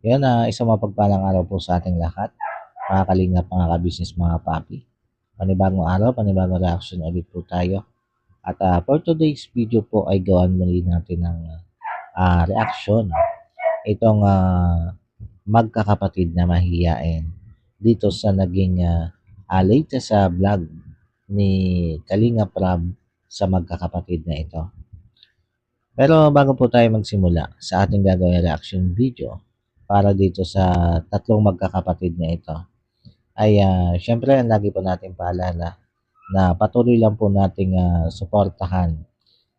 Yan, isang mapagpalang araw po sa ating lahat. Mga kalingap, mga kabisnes, mga papi. Panibagong araw, panibagong reaction ulit po tayo. At for today's video po ay gawan muli natin ng reaction. Itong magkakapatid na mahihiyain dito sa naging latest sa vlog ni Kalinga Prab sa magkakapatid na ito. Pero bago po tayo magsimula sa ating gagawin reaction video para dito sa tatlong magkakapatid na ito, ay syempre lagi po natin paalala na patuloy lang po nating suportahan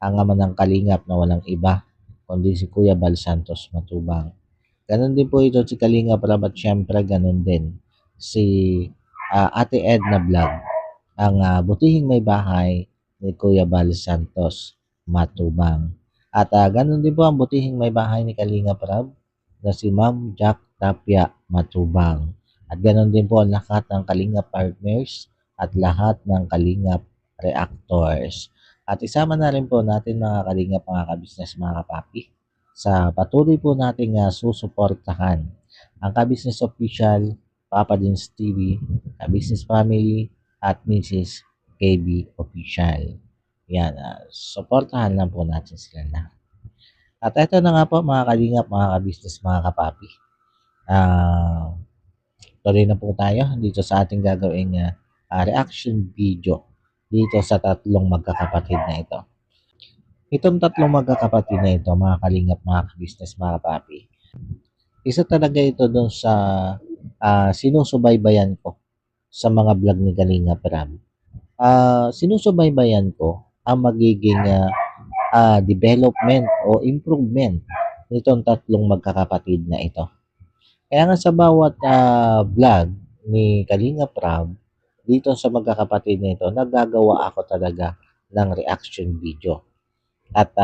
ang ama ng Kalingap na walang iba kundi si Kuya Bal Santos Matubang. Ganon din po ito si Kalingap Rab at syempre ganon din si Ate Edna Vlog, ang butihing may bahay ni Kuya Bal Santos Matubang. At ganon din po ang butihing may bahay ni Kalingap Rab na si Ma'am Jack Tapia Matubang. At ganon din po ang lahat ng Kalingap partners at lahat ng Kalingap reactors. At isama na rin po natin mga Kalingap, mga kabisnes, mga kapapi sa patuloy po nating susuportahan ang Kabisnes Official, Papa Dins TV, Kabisnes Family, at Mrs. KB Official. Yan, suportahan lang po natin sila lahat. At ito na nga po mga kalingap, mga kabisnes, mga kapapi. Tuloy na po tayo dito sa ating gagawing reaction video dito sa tatlong magkakapatid na ito. Itong tatlong magkakapatid na ito, mga kalingap, mga kabisnes, mga kapapi, isa talaga ito doon sa sinusubaybayan ko sa mga vlog ni Kalinga Prab. Sinusubaybayan ko ang magiging development o improvement nitong tatlong magkakapatid na ito. Kaya nga sa bawat vlog ni Kalinga Prab dito sa magkakapatid na ito, nagagawa ako talaga ng reaction video. At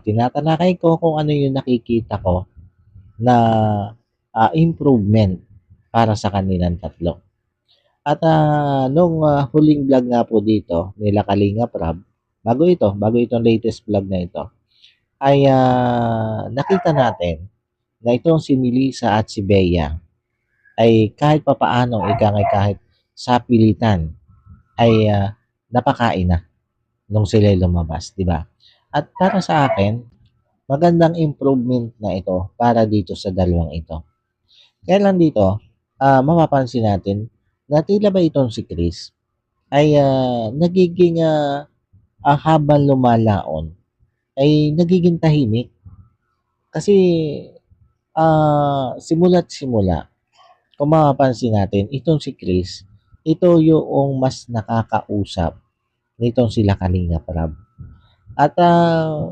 tinatalakay ko kung ano yung nakikita ko na improvement para sa kanilang tatlo. At nung huling vlog nga po dito nila Kalinga Prab, bago itong latest vlog na ito, ay nakita natin na itong si Melissa at si Bea ay kahit papaano, kahit sa pilitan, ay napakain na nung sila lumabas, di ba? At para sa akin, magandang improvement na ito para dito sa dalawang ito. Kaya lang dito, mapapansin natin na tila ba itong si Chris ay nagiging habang lumalaon ay nagiging tahimik. Kasi simula't simula, kung mapapansin natin, itong si Chris, ito yung mas nakakausap nitong sila Kalinga Prab. At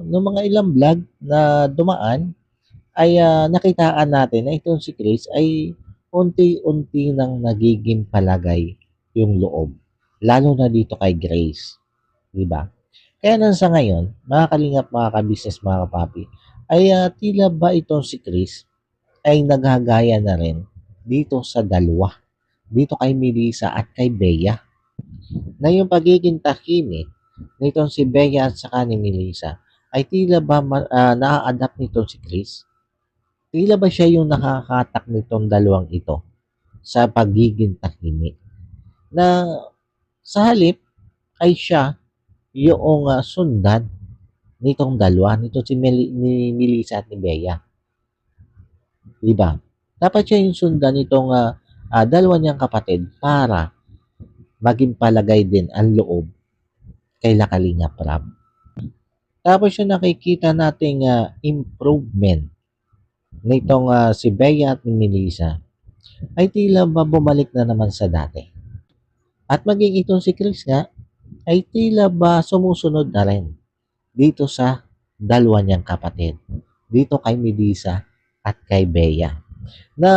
noong mga ilang vlog na dumaan, ay nakitaan natin na itong si Chris ay unti-unti nang nagiging palagay yung loob. Lalo na dito kay Grace. Diba? Kaya nang sa ngayon, mga kalingap, mga kabisnes, mga kapapi, ay tila ba itong si Chris ay naghagaya na rin dito sa dalawa. Dito kay Melissa at kay Bea. Na yung pagiging tahimik nitong si Bea at saka ni Melissa ay tila ba na-adapt nitong si Chris? Tila ba siya yung nakakatak nitong dalawang ito sa pagiging tahimik? Na sa halip ay siya yung sundan nitong dalawa, nito si ni Melissa at ni Bea. Diba? Dapat siya yung sundan nitong dalawa niyang kapatid para maging palagay din ang loob kay Kalinga Prab. Tapos yung nakikita nating improvement nitong si Bea at ni Melissa ay tila ba bumalik na naman sa dati. At maging itong si Chris nga ay tila ba sumusunod na rin dito sa dalawa niyang kapatid. Dito kay Melissa at kay Bea. Na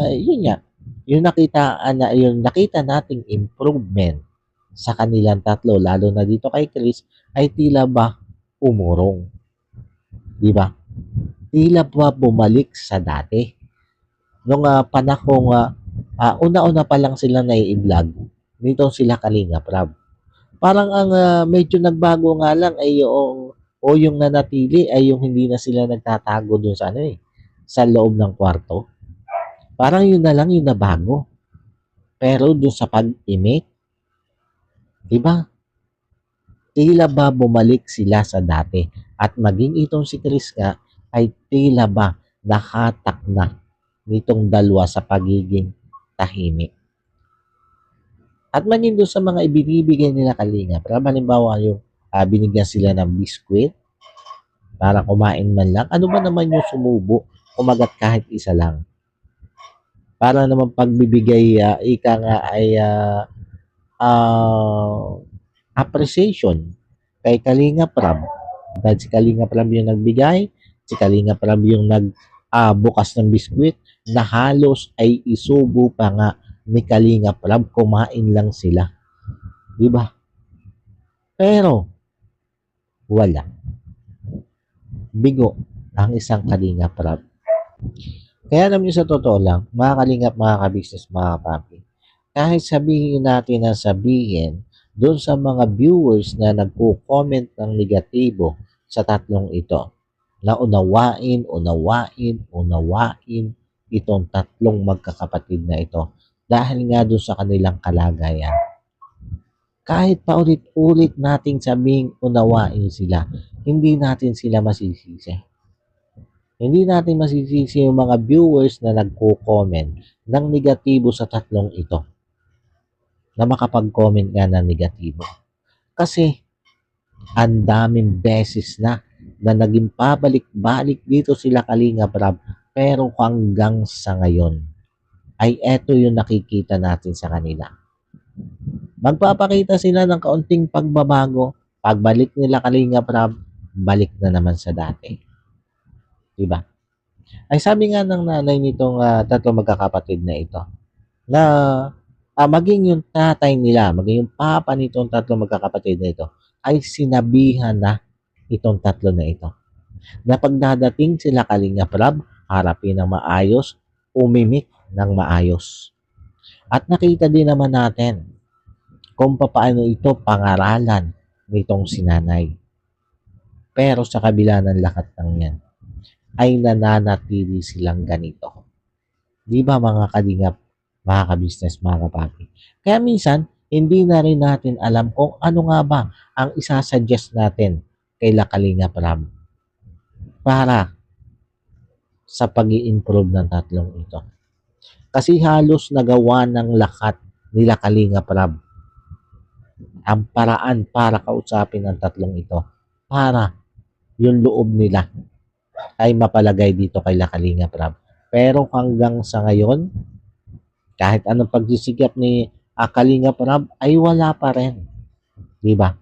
yun nga, yung nakita nating improvement sa kanilang tatlo, lalo na dito kay Chris, ay tila ba umurong. Di ba? Tila ba bumalik sa dati. Nung panahong una-una pa lang sila na i-vlog, nito sila Kalinga Prab. Parang ang medyo nagbago nga lang ay yung nanatili ay yung hindi na sila nagtatago dun sa sa loob ng kwarto. Parang yun na lang yung nabago. Pero doon sa pag-imik, di ba? Tila ba bumalik sila sa dati? At maging itong si Chris nga ay tila ba nakatak na nitong dalawa sa pagiging tahimik. At maging doon sa mga ibinibigay nila Kalingap, halimbawa yung binigyan sila ng biskwit para kumain man lang. Ano ba naman yung sumubo? Kumagat kahit isa lang. Para naman pagbibigay, ika nga ay appreciation kay Kalinga Prab. Dahil si Kalinga Prab yung nagbigay, si Kalinga Prab yung bukas ng biskwit na halos ay isubo pa nga ni Kalinga Prab, kumain lang sila. Di ba? Pero, wala. Bigo ang isang Kalinga Prab. Kaya alam niyo sa totoo lang, mga Kalingap, mga ka-business, mga papi, kahit sabihin natin na sabihin doon sa mga viewers na nagko-comment ng negatibo sa tatlong ito, na unawain itong tatlong magkakapatid na ito dahil nga doon sa kanilang kalagayan. Kahit pa ulit-ulit nating sabing unawain sila, hindi natin sila masisisi. Hindi natin masisisi yung mga viewers na nagko-comment ng negatibo sa tatlong ito. Na makapag-comment nga ng negatibo. Kasi, ang daming beses na naging pabalik-balik dito sila Kalinga Prab. Pero hanggang sa ngayon, ay eto yung nakikita natin sa kanila. Magpapakita sila ng kaunting pagbabago. Pagbalik nila Kalinga Prab, balik na naman sa dati. Diba? Ay sabi nga ng nanay nitong tatlong magkakapatid na ito, na maging yung tatay nila, maging yung papa nitong tatlong magkakapatid na ito, ay sinabihan na itong tatlo na ito. Na pagdadating sila Kalinga Prab, harapin ng maayos, umimik ng maayos. At nakita din naman natin kung paano ito pangaralan nitong sinanay. Pero sa kabila ng lahat ng yan, ay nananatili silang ganito. Di ba mga Kalingap, mga ka-business, mga kapapi? Kaya minsan, hindi na rin natin alam kung ano nga ba ang isasuggest natin kay Kalingap Prab para sa pag-i-improve ng tatlong ito. Kasi halos nagawa ng lahat nila Kalingap Prab ang paraan para kausapin ng tatlong ito para yung loob nila ay mapalagay dito kay Kalingap Prab. Pero hanggang sa ngayon, kahit anong pagsisigap ni Kalingap Prab ay wala pa rin. Diba?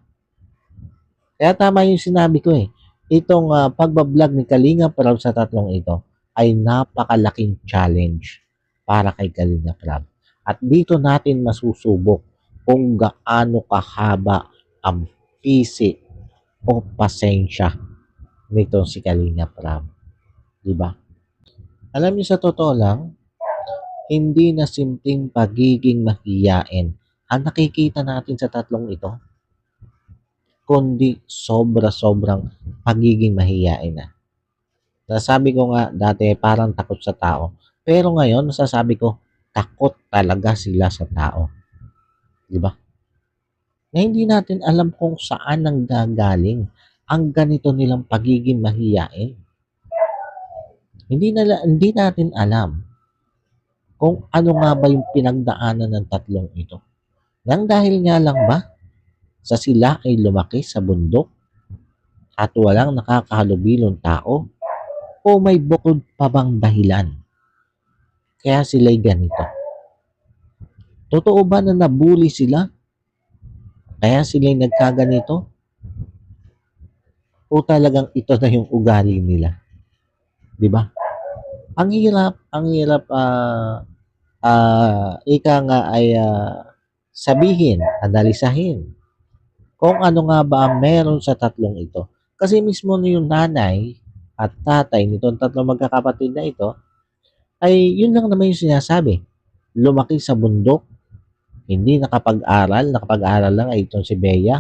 Kaya tama yung sinabi ko eh. Itong pagbablog ni Kalingap Prab sa tatlong ito ay napakalaking challenge para kay Kalingap Prab. At dito natin masusubok kung gaano kahaba ang pisi o pasensya nito si Kalingap Prab. Diba? Alam niyo sa totoo lang, hindi na simpleng pagiging mahiyain ang nakikita natin sa tatlong ito, kundi sobra-sobrang pagiging mahiyain na. Nasabi ko nga dati parang takot sa tao, pero ngayon nasasabi ko takot talaga sila sa tao. Diba? Na hindi natin alam kung saan nanggagaling ang ganito nilang pagiging mahiyain. Hindi natin alam kung ano nga ba yung pinagdaanan ng tatlong ito. Nang dahil nga lang ba sa sila ay lumaki sa bundok at walang nakakahalubilong tao o may bukod pa bang dahilan kaya sila'y ganito? Totoo ba na nabuli sila kaya sila'y nagkaganito? O talagang ito na yung ugali nila? Diba? Ang hirap ika nga ay sabihin, analisahin kung ano nga ba ang meron sa tatlong ito. Kasi mismo yung nanay at tatay nitong tatlong magkakapatid na ito, ay yun lang naman yung sinasabi. Lumaki sa bundok, hindi nakapag-aral lang ay itong si Bea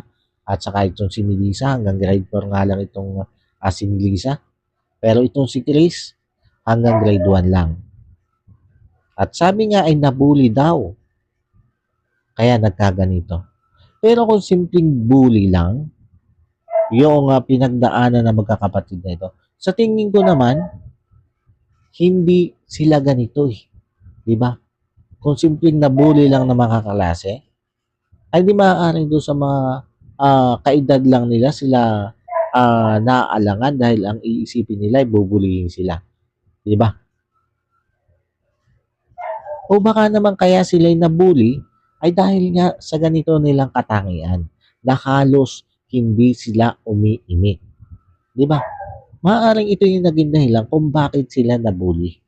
at saka itong si Melissa, hanggang grade 4 nga lang itong si Melissa. Pero itong si Chris, hanggang grade 1 lang. At sabi nga ay nabully daw, kaya nagkaganito. Pero kung simpleng bully lang, yung pinagdaanan ng magkakapatid na ito, sa tingin ko naman, hindi sila ganito eh. Di ba? Kung simpleng nabully lang na makaklase, ay di maaaring doon sa mga kaedad lang nila sila naaalangan dahil ang iisipin nila ay bubulihin sila. Di ba? O baka naman kaya sila'y nabully ay dahil nga sa ganito nilang katangian na halos hindi sila umiimik. Di ba? Maaaring ito yung naging dahilan kung bakit sila nabully.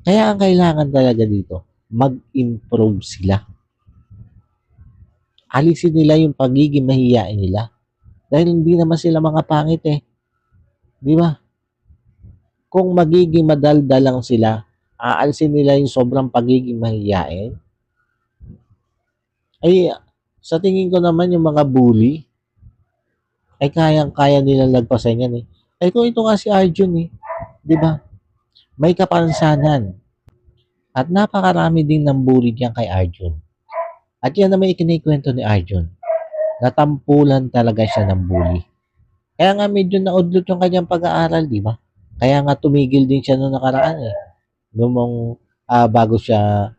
Kaya ang kailangan talaga dito, mag-improve sila. Alisin nila yung pagiging mahiyain nila. Dahil hindi naman sila mga pangit eh. Di ba? Kung magiging madaldal lang sila, aalisin nila yung sobrang pagiging mahiyain, ay sa tingin ko naman yung mga bully, ay kayang-kaya nilang lagpasan yan eh. Ay kung ito nga si Arjun eh, di ba? May kapansanan. At napakarami din ng bully diyan kay Arjun. At yan naman ikinikwento ni Arjun. Natampulan talaga siya ng bully. Kaya nga medyo naudlot yung kanyang pag-aaral, di ba? Kaya nga tumigil din siya noong nakaraan eh. Noong bago siya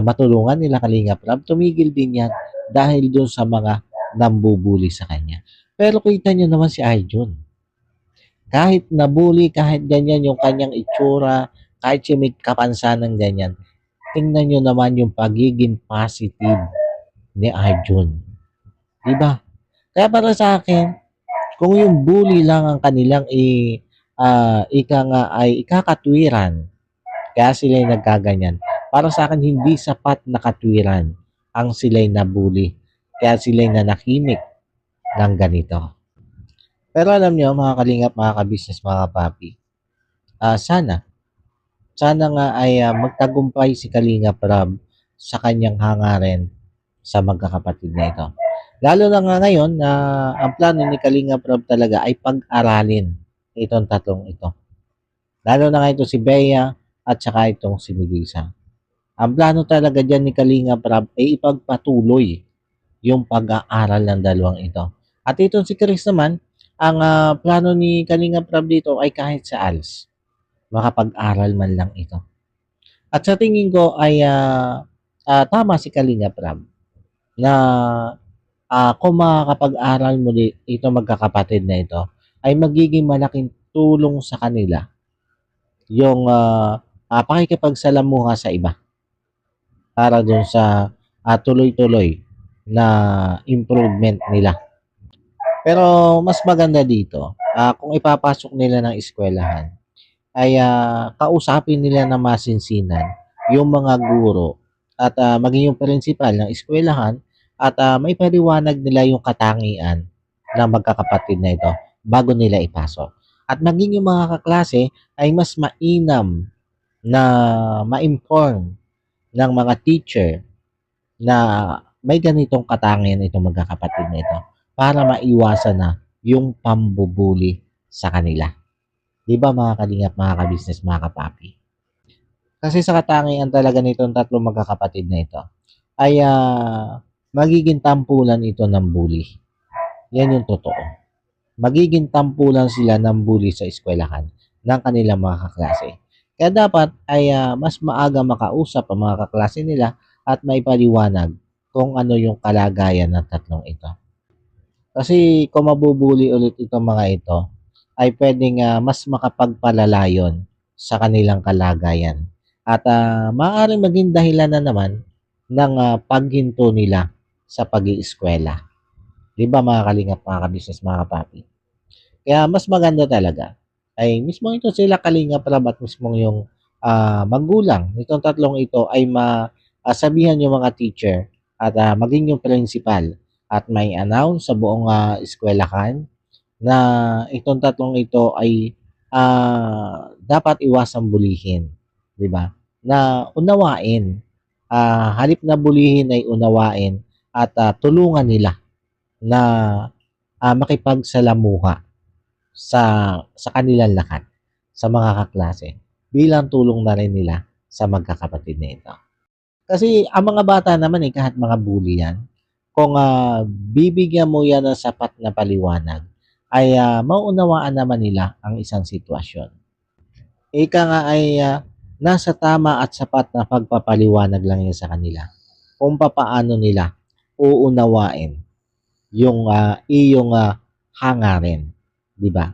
matulungan nila Kalingap Rab, tumigil din yan dahil doon sa mga nambubuli sa kanya. Pero kita nyo naman si Arjun. Kahit nabuli, kahit ganyan yung kanyang itsura, kahit siya may kapansanan ganyan, tingnan nyo naman yung pagiging positive ni Arjun. Diba? Kaya para sa akin, kung yung bully lang ang kanilang ika nga ay ikakatwiran, kaya sila yung nagkaganyan. Para sa akin, hindi sapat na katwiran ang sila'y nabully. Kaya sila'y nanakimik ng ganito. Pero alam nyo, mga kalingap, mga kabisnes, mga papi, sana nga ay magtagumpay si Kalingap Rab sa kanyang hangarin sa magkakapatid na ito. Lalo na nga ngayon na ang plano ni Kalingap Rab talaga ay pag-aralin itong tatlong ito. Lalo na nga ito si Bea at saka itong si Melissa. Ang plano talaga dyan ni Kalingap Rab ay ipagpatuloy yung pag-aaral ng dalawang ito. At itong si Chris naman, ang plano ni Kalingap Rab dito ay kahit sa ALS, makapag-aral man lang ito. At sa tingin ko ay tama si Kalingap Rab na kung makakapag-aral mo ito magkakapatid na ito, ay magiging malaking tulong sa kanila yung pakikipagsalamuha sa iba para dun sa tuloy-tuloy na improvement nila. Pero mas maganda dito, kung ipapasok nila ng eskwelahan, ay kausapin nila na masinsinan yung mga guro at maging yung principal ng eskwelahan at may paliwanag nila yung katangian ng magkakapatid na ito bago nila ipasok. At maging yung mga kaklase ay mas mainam na ma-inform ng mga teacher na may ganitong katangian itong magkakapatid na ito para maiwasan na yung pambubuli sa kanila. Di ba mga kalingap, mga kabisnes, mga kapapi? Kasi sa katangian talaga nitong tatlong magkakapatid na ito ay magiging tampulan ito ng bully. Yan yung totoo. Magiging tampulan sila ng bully sa eskwelahan ng kanilang mga kaklase. Kaya dapat ay mas maaga makausap ang mga kaklase nila at maipaliwanag kung ano yung kalagayan ng tatlong ito. Kasi kung mabubuli ulit itong mga ito, ay pwedeng mas makapagpalalayon sa kanilang kalagayan. At maaaring maging dahilan na naman ng paghinto nila sa pag-ieskwela. Di ba mga kalingap, mga kabisnes, mga kapapi? Kaya mas maganda talaga ay mismo ito sila Kalingap Rab at mismo yung magulang nitong tatlong ito ay masabihan yung mga teacher at maging yung principal at may announce sa buong eskwelahan na itong tatlong ito ay dapat iwasang bulihin, di ba? Na unawain, halip na bulihin ay unawain at tulungan nila na makipagsalamuha sa kanilang lahat. sa mga kaklase bilang tulong na rin nila sa magkakapatid na ito. Kasi ang mga bata naman kahit mga bully yan, kung bibigyan mo yan ng sapat na paliwanag, ay mauunawaan naman nila ang isang sitwasyon. Ika nga ay nasa tama at sapat na pagpapaliwanag lang yan sa kanila kung papaano nila uunawain yung iyong hangarin, di ba?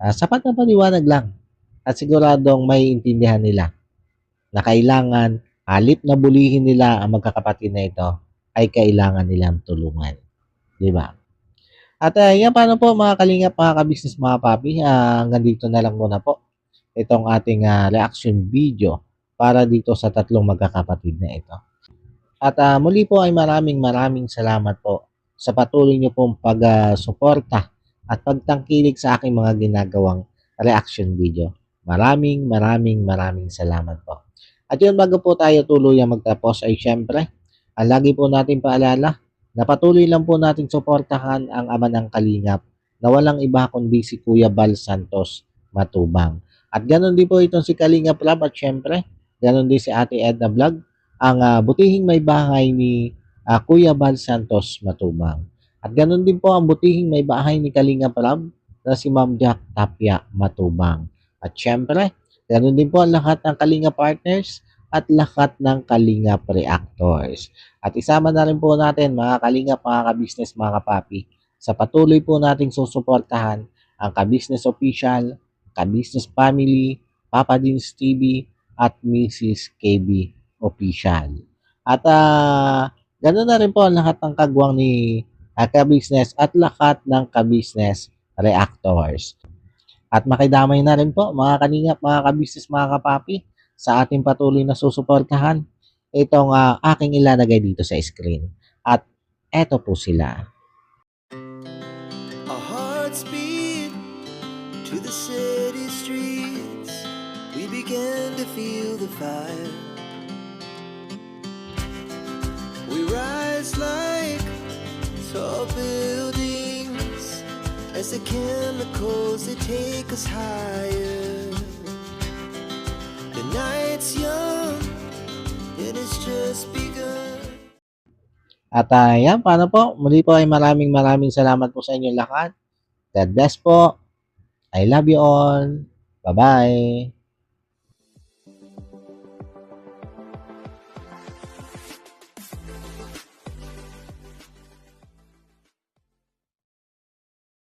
Sapat na paliwanag lang at siguradong may intindihan nila na kailangan halip na bulihin nila ang magkakapatid na ito ay kailangan nilang tulungan, di ba? At yan, paano po mga kalingap, mga kabisnes, mga papi, hanggang dito na lang muna po itong ating reaction video para dito sa tatlong magkakapatid na ito. At muli po ay maraming salamat po sa patuloy niyo pong pag-suporta at pagtangkilik sa aking mga ginagawang reaction video. Maraming salamat po. At yun, bago po tayo tuluyang magtapos ay syempre, ang lagi po natin paalala na patuloy lang po nating suportahan ang ama ng Kalingap na walang iba kundi si Kuya Bal Santos Matubang. At ganoon din po itong si Kalingap Rob at syempre, ganoon din si Ate Edna Vlog, ang butihing may bahay ni Kuya Bal Santos Matubang. At ganoon din po ang butihing may bahay ni Kalingap Rob na si Ma'am Jack Tapia Matubang. At syempre, ganoon din po ang lahat ng Kalingap partners at lahat ng Kalingap reactors. At isama na rin po natin mga Kalingap, mga ka-business, mga kapapi, sa patuloy po nating susuportahan ang ka-business official, ka-business family, Papa Dins TV, at Mrs. KB Official. At ganoon na rin po ang lahat ng kagwang ni ka-business at lahat ng ka-business reactors. At makidamay na rin po mga Kalingap, mga ka-business, mga kapapi, sa ating patuloy na susuportahan itong aking ilalagay dito sa screen. At eto po sila. Our hearts beat to the city streets. We began to feel the fire. We rise like tall buildings as the chemicals they take us higher. The night's young and it's just begun. At yan, paano po? Muli po ay maraming salamat po sa inyong lahat. God bless po. I love you all. Bye-bye.